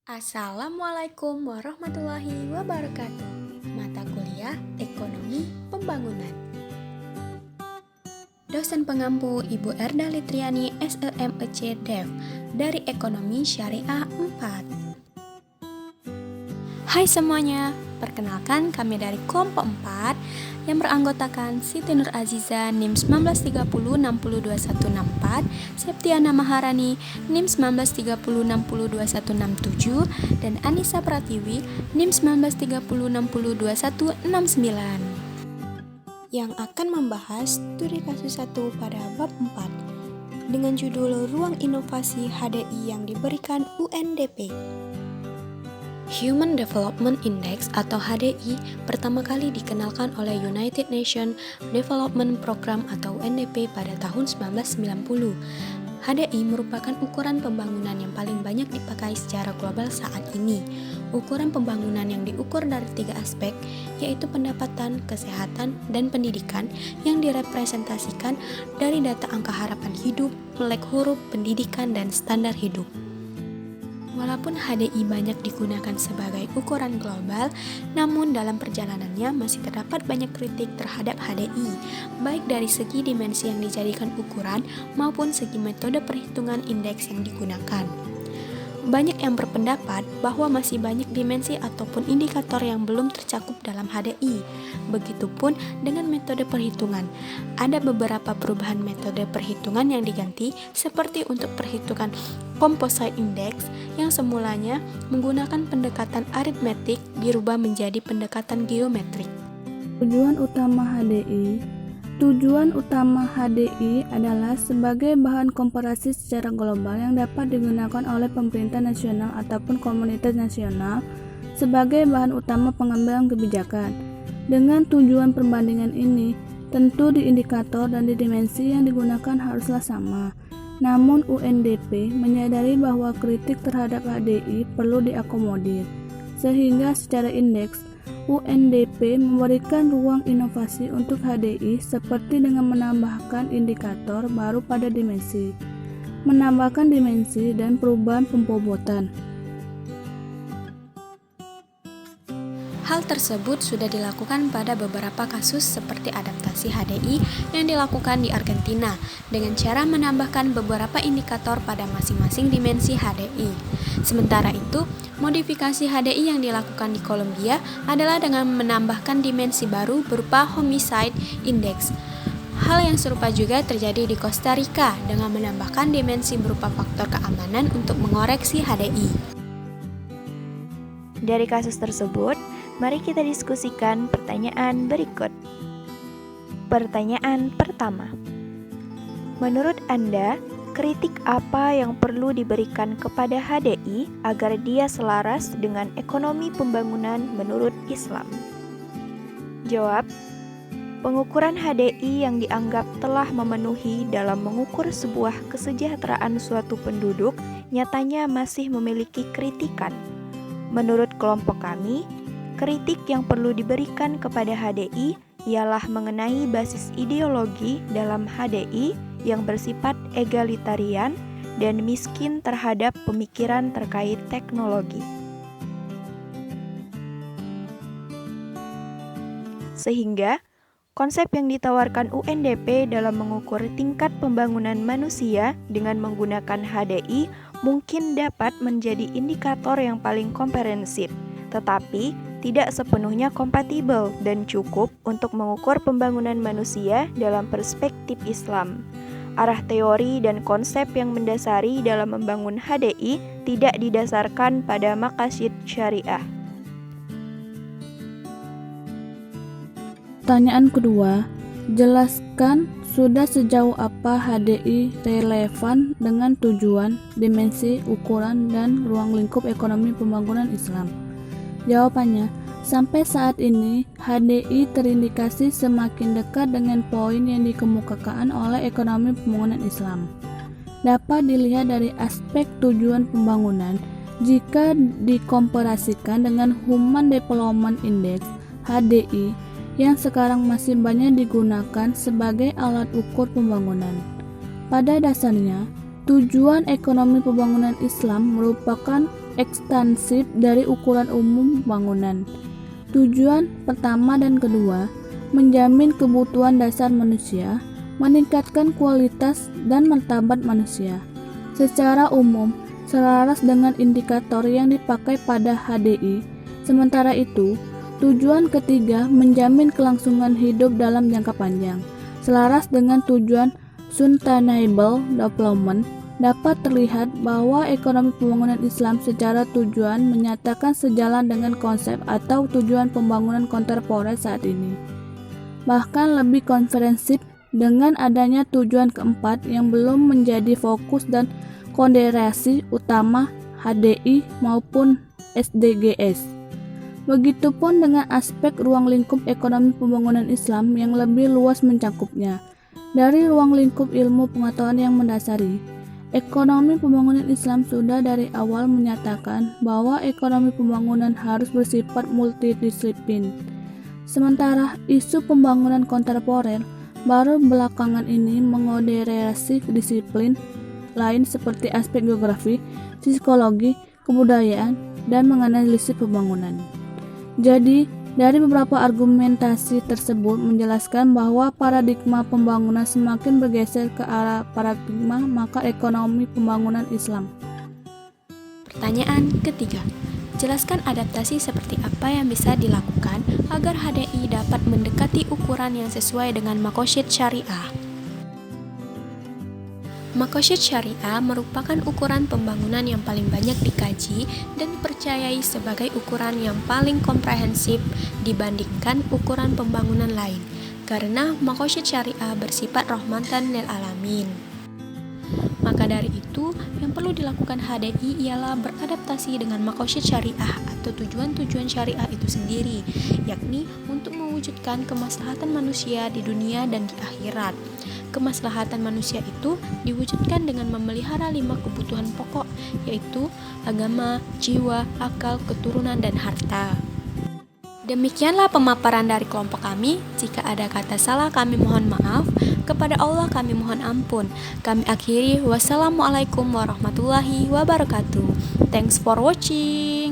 Assalamualaikum warahmatullahi wabarakatuh. Mata kuliah Ekonomi Pembangunan. Dosen pengampu Ibu Erda Litriani SLMEC Dev dari Ekonomi Syariah 4. Hai semuanya, perkenalkan kami dari kelompok 4 yang beranggotakan Siti Nur Aziza NIM 1930-62164, Septiana Maharani NIM 1930-62167, dan Anissa Pratiwi NIM 1930-62169 yang akan membahas studi kasus 1 pada bab 4 dengan judul Ruang Inovasi HDI yang diberikan UNDP. Human Development Index atau HDI pertama kali dikenalkan oleh United Nations Development Program atau UNDP pada tahun 1990. HDI merupakan ukuran pembangunan yang paling banyak dipakai secara global saat ini. Ukuran pembangunan yang diukur dari 3 aspek, yaitu pendapatan, kesehatan, dan pendidikan yang direpresentasikan dari data angka harapan hidup, melek huruf, pendidikan, dan standar hidup. Walaupun HDI banyak digunakan sebagai ukuran global, namun dalam perjalanannya masih terdapat banyak kritik terhadap HDI, baik dari segi dimensi yang dijadikan ukuran maupun segi metode perhitungan indeks yang digunakan. Banyak yang berpendapat bahwa masih banyak dimensi ataupun indikator yang belum tercakup dalam HDI. Begitupun dengan metode perhitungan. Ada beberapa perubahan metode perhitungan yang diganti, seperti untuk perhitungan composite index yang semulanya menggunakan pendekatan aritmetik dirubah menjadi pendekatan geometrik. Tujuan utama HDI adalah sebagai bahan komparasi secara global yang dapat digunakan oleh pemerintah nasional ataupun komunitas nasional sebagai bahan utama pengambilan kebijakan. Dengan tujuan perbandingan ini, tentu di indikator dan di dimensi yang digunakan haruslah sama. Namun UNDP menyadari bahwa kritik terhadap HDI perlu diakomodir, sehingga secara indeks UNDP memberikan ruang inovasi untuk HDI seperti dengan menambahkan indikator baru pada dimensi, menambahkan dimensi dan perubahan pembobotan. Hal tersebut sudah dilakukan pada beberapa kasus seperti adaptasi HDI yang dilakukan di Argentina dengan cara menambahkan beberapa indikator pada masing-masing dimensi HDI. Sementara itu, modifikasi HDI yang dilakukan di Kolombia adalah dengan menambahkan dimensi baru berupa homicide index. Hal yang serupa juga terjadi di Costa Rica dengan menambahkan dimensi berupa faktor keamanan untuk mengoreksi HDI. Dari kasus tersebut, mari kita diskusikan pertanyaan berikut. Pertanyaan pertama. Menurut Anda, kritik apa yang perlu diberikan kepada HDI agar dia selaras dengan ekonomi pembangunan menurut Islam? Jawab. Pengukuran HDI yang dianggap telah memenuhi dalam mengukur sebuah kesejahteraan suatu penduduk nyatanya masih memiliki kritikan. Menurut kelompok kami, kritik yang perlu diberikan kepada HDI ialah mengenai basis ideologi dalam HDI yang bersifat egalitarian dan miskin terhadap pemikiran terkait teknologi. Sehingga, konsep yang ditawarkan UNDP dalam mengukur tingkat pembangunan manusia dengan menggunakan HDI mungkin dapat menjadi indikator yang paling komprehensif, tetapi tidak sepenuhnya kompatibel dan cukup untuk mengukur pembangunan manusia dalam perspektif Islam. Arah teori dan konsep yang mendasari dalam membangun HDI tidak didasarkan pada maqasid syariah. Pertanyaan kedua, jelaskan sudah sejauh apa HDI relevan dengan tujuan, dimensi, ukuran, dan ruang lingkup ekonomi pembangunan Islam. Jawabannya, sampai saat ini HDI terindikasi semakin dekat dengan poin yang dikemukakan oleh ekonomi pembangunan Islam. Dapat dilihat dari aspek tujuan pembangunan jika dikomparasikan dengan Human Development Index HDI yang sekarang masih banyak digunakan sebagai alat ukur pembangunan. Pada dasarnya, tujuan ekonomi pembangunan Islam merupakan ekstensif dari ukuran umum bangunan. Tujuan pertama dan kedua, menjamin kebutuhan dasar manusia, meningkatkan kualitas dan martabat manusia. Secara umum, selaras dengan indikator yang dipakai pada HDI. Sementara itu, tujuan ketiga menjamin kelangsungan hidup dalam jangka panjang. Selaras dengan tujuan Sustainable Development, dapat terlihat bahwa ekonomi pembangunan Islam secara tujuan menyatakan sejalan dengan konsep atau tujuan pembangunan kontemporer saat ini. Bahkan lebih komprehensif dengan adanya tujuan keempat yang belum menjadi fokus dan konsiderasi utama HDI maupun SDGs. Begitupun dengan aspek ruang lingkup ekonomi pembangunan Islam yang lebih luas mencangkupnya. Dari ruang lingkup ilmu pengetahuan yang mendasari, ekonomi pembangunan Islam sudah dari awal menyatakan bahwa ekonomi pembangunan harus bersifat multidisiplin. Sementara isu pembangunan kontemporer baru belakangan ini mengoderasi disiplin lain seperti aspek geografi, psikologi, kebudayaan, dan menganalisis pembangunan. Jadi, dari beberapa argumentasi tersebut menjelaskan bahwa paradigma pembangunan semakin bergeser ke arah paradigma maka ekonomi pembangunan Islam. Pertanyaan ketiga, jelaskan adaptasi seperti apa yang bisa dilakukan agar HDI dapat mendekati ukuran yang sesuai dengan Maqasid Syariah. Maqasid Syariah merupakan ukuran pembangunan yang paling banyak dikaji dan dipercayai sebagai ukuran yang paling komprehensif dibandingkan ukuran pembangunan lain, karena Maqasid Syariah bersifat rahmatan lil alamin. Maka dari itu, yang perlu dilakukan HDI ialah beradaptasi dengan Maqasid Syariah atau tujuan-tujuan syariah itu sendiri, yakni untuk mewujudkan kemaslahatan manusia di dunia dan di akhirat. Kemaslahatan manusia itu diwujudkan dengan memelihara 5 kebutuhan pokok, yaitu agama, jiwa, akal, keturunan, dan harta. Demikianlah pemaparan dari kelompok kami. Jika ada kata salah kami mohon maaf. Kepada Allah kami mohon ampun. Kami akhiri. Wassalamualaikum warahmatullahi wabarakatuh. Thanks for watching.